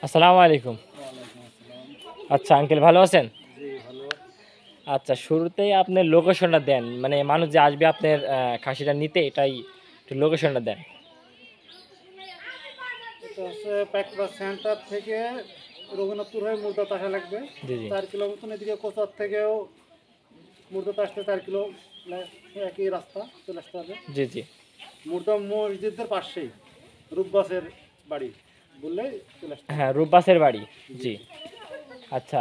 আসসালামু আলাইকুম। আচ্ছা আঙ্কেল, ভালো আছেন? জি ভালো। আচ্ছা, শুরুতেই আপনার লোকেশনটা দেন, মানে মানুষ যে আসবে আপনার খাসিটা নিতে, এটাই একটু লোকেশনটা দেন। এটা হচ্ছে প্যাকরা সেন্টার থেকে রঘুনাথপুর হয়ে মুর্দাত আসা লাগবে জি জি 4 কিলো মতন। এদিকে কোচার থেকেও মুর্দাত আসতে 4 কিলো, একই রাস্তা চলে আসতে হবে। জি জি মুর্দা মসজিদের পাশেই রূপবাসের বাড়ি বললেই চলে আসতে হবে। হ্যাঁ, রূপবাসের বাড়ি। জি। আচ্ছা,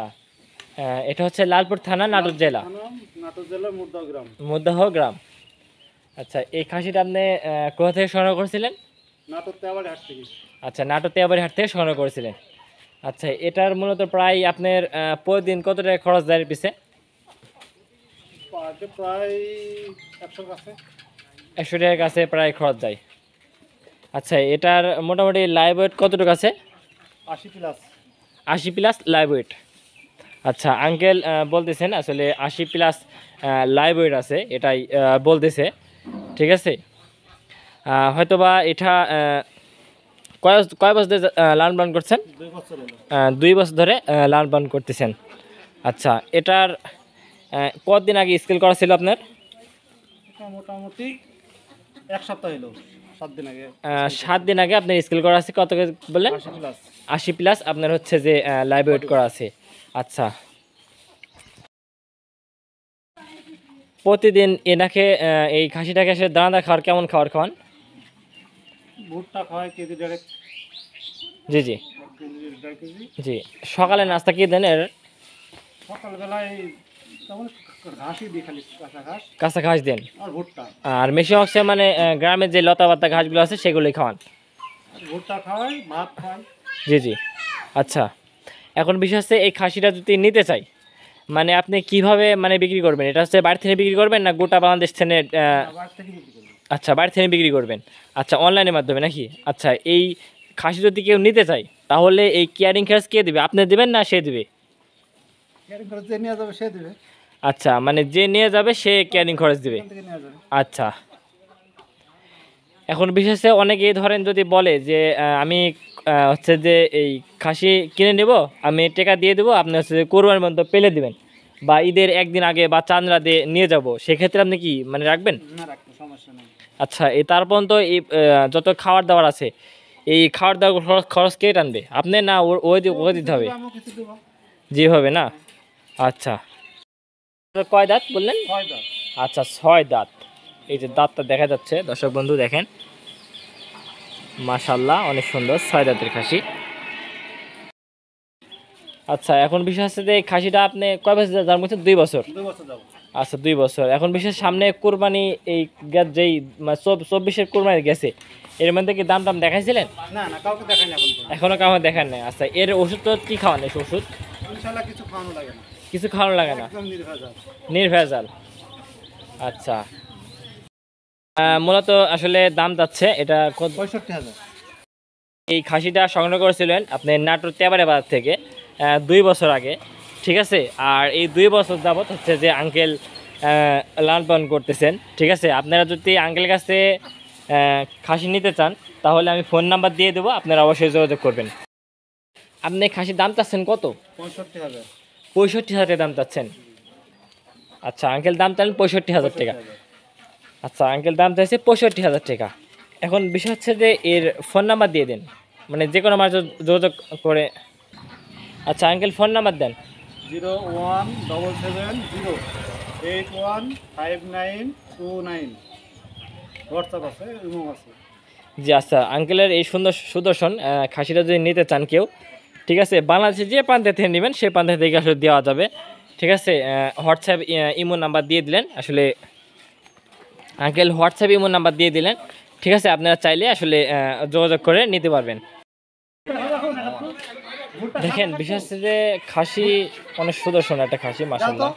এটা হচ্ছে লালপুর থানা, নাটোর জেলা, থানা, নাটোর জেলা মুর্দা গ্রাম। মুদ্দাহ গ্রাম। আচ্ছা, এই খাসিটা আপনি কোথা থেকে সংগ্রহ করেছিলেন? নাটোর তেওয়ারি হাট থেকে। আচ্ছা, নাটোর তেওয়ারি হাট থেকে সংগ্রহ করেছিলেন। আচ্ছা, এটার মূলত প্রায় আপনার প্রতিদিন কত টাকা খরচ দেয় পিছে? পার ডে প্রায় 100 কাছে। 100 টাকার কাছে প্রায় খরচ যায়। আচ্ছা, এটার মোটামুটি লাইভ ওয়েট কতটুকু আছে? 80+। 80+ লাইভ ওয়েট। আচ্ছা আঙ্কেল, বলতেছেন আসলে 80+ লাইভ ওয়েট আছে, এটাই বলতেছে। ঠিক আছে, হয়তোবা এটা কয় কয় বছর ধরে লালন পালন করছেন? 2 বছর হলো। 2 বছর ধরে লালন পালন করতেছেন। আচ্ছা, এটার কতদিন আগে স্কেল করা ছিল আপনার? এটা মোটামুটি 1 সপ্তাহ হলো, 7 দিন আগে। 7 দিন আগে আপনার স্কেল করা আছে। কত বললেন? 80+। 80+ আপনার হচ্ছে যে লাইভ ওয়েট করা আছে। আচ্ছা, প্রতিদিন এনাকে এই খাসিটাকে এসে দানাদার খাওয়ার কেমন খাবার খাওয়ান? ভুট্টা খাওয়াই কেজি 1.5। জি জি 1.5 কেজি। জি। সকালে নাস্তা কি দেন এর? সকালবেলায় তেমন ঘাসই দিই, খালি কাঁচা ঘাস কাঁচা ঘাস দেন? আর ভুট্টা। আর মেশিন অংশে মানে গ্রামের যে লতা পাতা ঘাসগুলো আছে সেগুলোই খাওয়ান? আর ভুট্টা খাওয়াই, ভাত খাওয়াই। জি জি। আচ্ছা, এখন বিষয় হচ্ছে এই খাসিটা যদি নিতে চাই, মানে আপনি কিভাবে মানে বিক্রি করবেন? এটা হচ্ছে বাড়ি থেকে বিক্রি করবেন না গোটা বাংলাদেশ থেকে? আবার থেকে বিক্রি করবো। আচ্ছা, বাড়ি থেকে বিক্রি করবেন। আচ্ছা, অনলাইনের মাধ্যমে নাকি? আচ্ছা, এই খাসি যদি কেউ নিতে চায় তাহলে এই কেয়ারিং খরচ কে দেবে? আপনি দেবেন না সে দেবে? ক্যারিং করে যে নিয়ে যাবে সে দেবে। আচ্ছা, মানে যে নিয়ে যাবে সে কেয়ারিং খরচ দেবে। এখান থেকে নিয়ে যাবে। আচ্ছা, এখন বিশেষে অনেকেই ধরেন যদি বলে যে আমি হচ্ছে যে এই খাসি কিনে নেব, আমি টাকা দিয়ে দেবো, আপনি হচ্ছে যে কোরবানির মধ্যে পেলে দিবেন, বা ঈদের একদিন আগে বা চাঁদরা দিয়ে নিয়ে যাব, সেক্ষেত্রে আপনি কি মানে রাখবেন? না, রাখতে সমস্যা নেই। আচ্ছা, এই তারপর তো এই যত খাবার দাবার আছে, এই খাবার দাবার খরচ কে টানবে? আপনি না ওই দিতে হবে? আমিও কিছু দেবো। যেভাবে না। আচ্ছা, কয় দাঁত বললেন? 6 দাম। আচ্ছা, 6 দাঁত। এই যে দাঁতটা দেখা যাচ্ছে, দর্শক বন্ধু দেখেন, মাশাল্লাহ অনেক সুন্দর 6 দাঁতের খাসি। আচ্ছা, এখন বিষয় হচ্ছে যে এই খাসিটা আপনি কয় বছর যার মধ্যে? 2 বছর। 2 বছর যাবো। আচ্ছা, 2 বছর। এখন বিশেষ সামনে কোরবানি, এই যেই 24-এর কোরবানি গেছে, এর মধ্যে কি দাম টাম দেখাইছিলেন? না না, কাউকে দেখাই না এখন। এখনো কাউকে দেখান নাই। আচ্ছা, এর ওষুধ তো কি খাওয়ান? এই ওষুধ ইনশাআল্লাহ কিছু খাওয়ানো লাগে না। কিছু খাওয়ানো লাগে না? একদম নির্ভেজাল। নির্ভেজাল। আচ্ছা, মূলত আসলে দাম যাচ্ছে এটা 65,000। এই খাসিটা সংগ্রহ করেছিলেন আপনি নাটোর তেওয়ারি বাজার থেকে 2 বছর আগে। ঠিক আছে, আর এই 2 বছর যাবত হচ্ছে যে আঙ্কেল লালন পালন করতেছেন। ঠিক আছে, আপনারা যদি আঙ্কেলের কাছে খাসি নিতে চান তাহলে আমি ফোন নাম্বার দিয়ে দেবো, আপনারা অবশ্যই যোগাযোগ করবেন। আপনি খাসির দাম চাচ্ছেন কত? 65,000। 65,000 দাম চাচ্ছেন? আচ্ছা, আঙ্কেল দাম চান 65,000 টাকা। 65,000। আচ্ছা, আঙ্কেল দাম চাইছে 65,000 টাকা। এখন বিষয় হচ্ছে যে এর ফোন নাম্বার দিয়ে দেন, মানে যে কোনো মাঝে যোগাযোগ করে। আচ্ছা আঙ্কেল, ফোন নাম্বার দেন। 01770815929। হোয়াটসঅ্যাপ আছে, ইমো আছে। জি আচ্ছা, আঙ্কেলের এই সুন্দর সুদর্শন খাসিটা যদি নিতে চান কেউ, ঠিক আছে, বাংলাদেশে যে প্রান্তে থেকে নেবেন সেই প্রান্তে থেকে আসলে দেওয়া যাবে। ঠিক আছে, হোয়াটসঅ্যাপ ইমো নাম্বার দিয়ে দিলেন, আসলে আঙ্কেল হোয়াটসঅ্যাপ ইমো নাম্বার দিয়ে দিলেন। ঠিক আছে, আপনারা চাইলে আসলে যোগাযোগ করে নিতে পারবেন। দেখেন, বিশেষ যে খাসি অনেক সুদর্শন একটা খাসি, মাশাআল্লাহ।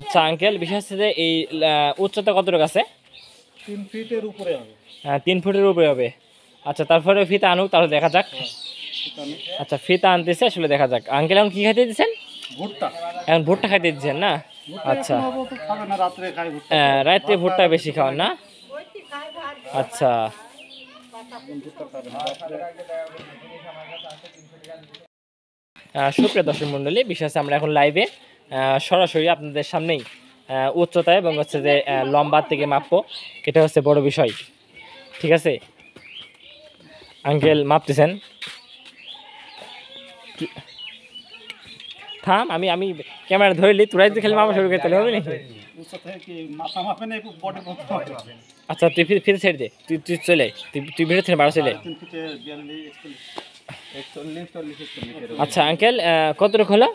আচ্ছা আঙ্কেল, বিশেষ যে এই উচ্চতা কতটুকু আছে? 3 ফিটের উপরে হবে। 3 ফুটের উপরে হবে। আচ্ছা, তারপরে ফিতা আনুক, তাহলে দেখা যাক। আচ্ছা, ফিতা আনতেছে, আসলে দেখা যাক। আঙ্কেল এখন কি খাইতে দিচ্ছেন? ভুট্টা। এখন ভুট্টা খাইতে দিচ্ছেন না? আচ্ছা, খাবে না, রাত্রে খাই ভুট্টা। রাত্রে ভুট্টা বেশি খাওয়ান না? আচ্ছা, দুধ করতে হবে না। সুপ্রিয় দর্শক মণ্ডলী, বিশেষ আছে আমরা এখন লাইভে সরাসরি আপনাদের সামনেই উচ্চতা এবং হচ্ছে যে লম্বা থেকে মাপবো, এটা হচ্ছে বড় বিষয়। ঠিক আছে, আঙ্কেল মাপতেছেন। থাম, আমি আমি ক্যামেরা ধরলি তোরাই তো খালি মাপা শুরু করতে হবে নাকি? উচ্চতা কি মাথা মাপে না, বডি মাপতে হবে। আচ্ছা তুই ফিরে ছেড়ে দে, তুই তুই চলে তুই ভিড়ে থেকে বারো চলে। 3 ফিটে 42 আচ্ছা আঙ্কেল, কতটুকু হলো?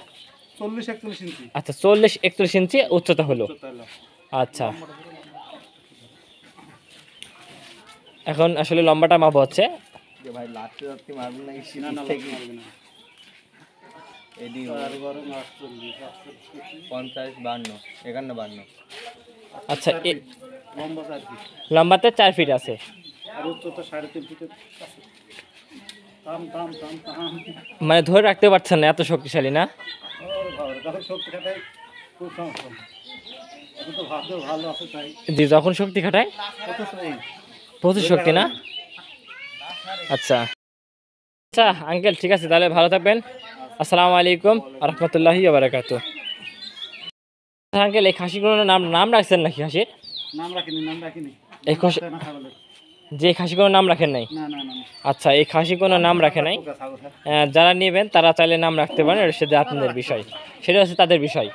40-41 ইঞ্চি আচ্ছা 40-41 ইঞ্চি উচ্চতা হলো। উচ্চতা হলো। আচ্ছা, এখন আসলে লম্বাটা মাপ হচ্ছে। ভাই লাস্টে যাচ্ছে মারবেন নাকি না শীত না থেকে লাগবে না। এডি আর গরম 48 50 52 51 52 আচ্ছা লম্বা 4 ফিট লম্বাতে 4 ফিট আছে। আর উচ্চতা 3.5 ফিটের কাছে। টান টান টান টান। মানে ধরে রাখতে পারছেন না, এত শক্তিশালী না? ওরে বাবা, তখন শক্তি খাটাই খুব সমস্যা। এখন তো ভাবতে ভালো আছে তাই। জি, যখন শক্তি খাটায় কত সেই প্রচুর শক্তি না? আচ্ছা আচ্ছা আঙ্কেল, ঠিক আছে তাহলে, ভালো থাকবেন। আসসালামু আলাইকুম রহমতুল্লাহি বারাকাতু। আঙ্কেল, এই খাসিগুলোর নাম রাখছেন নাকি? খাসির নাম রাখিনি, নাম রাখিনি। এই খাসি, না খাবলে। যে খাসিগুলোর নাম রাখেন নাই? না না না। আচ্ছা, এই খাসি কোনো নাম রাখে নাই। যারা নেবেন তারা চাইলে নাম রাখতে পারেন, এটা সেটা আপনাদের বিষয়, সেটা হচ্ছে তাদের বিষয়।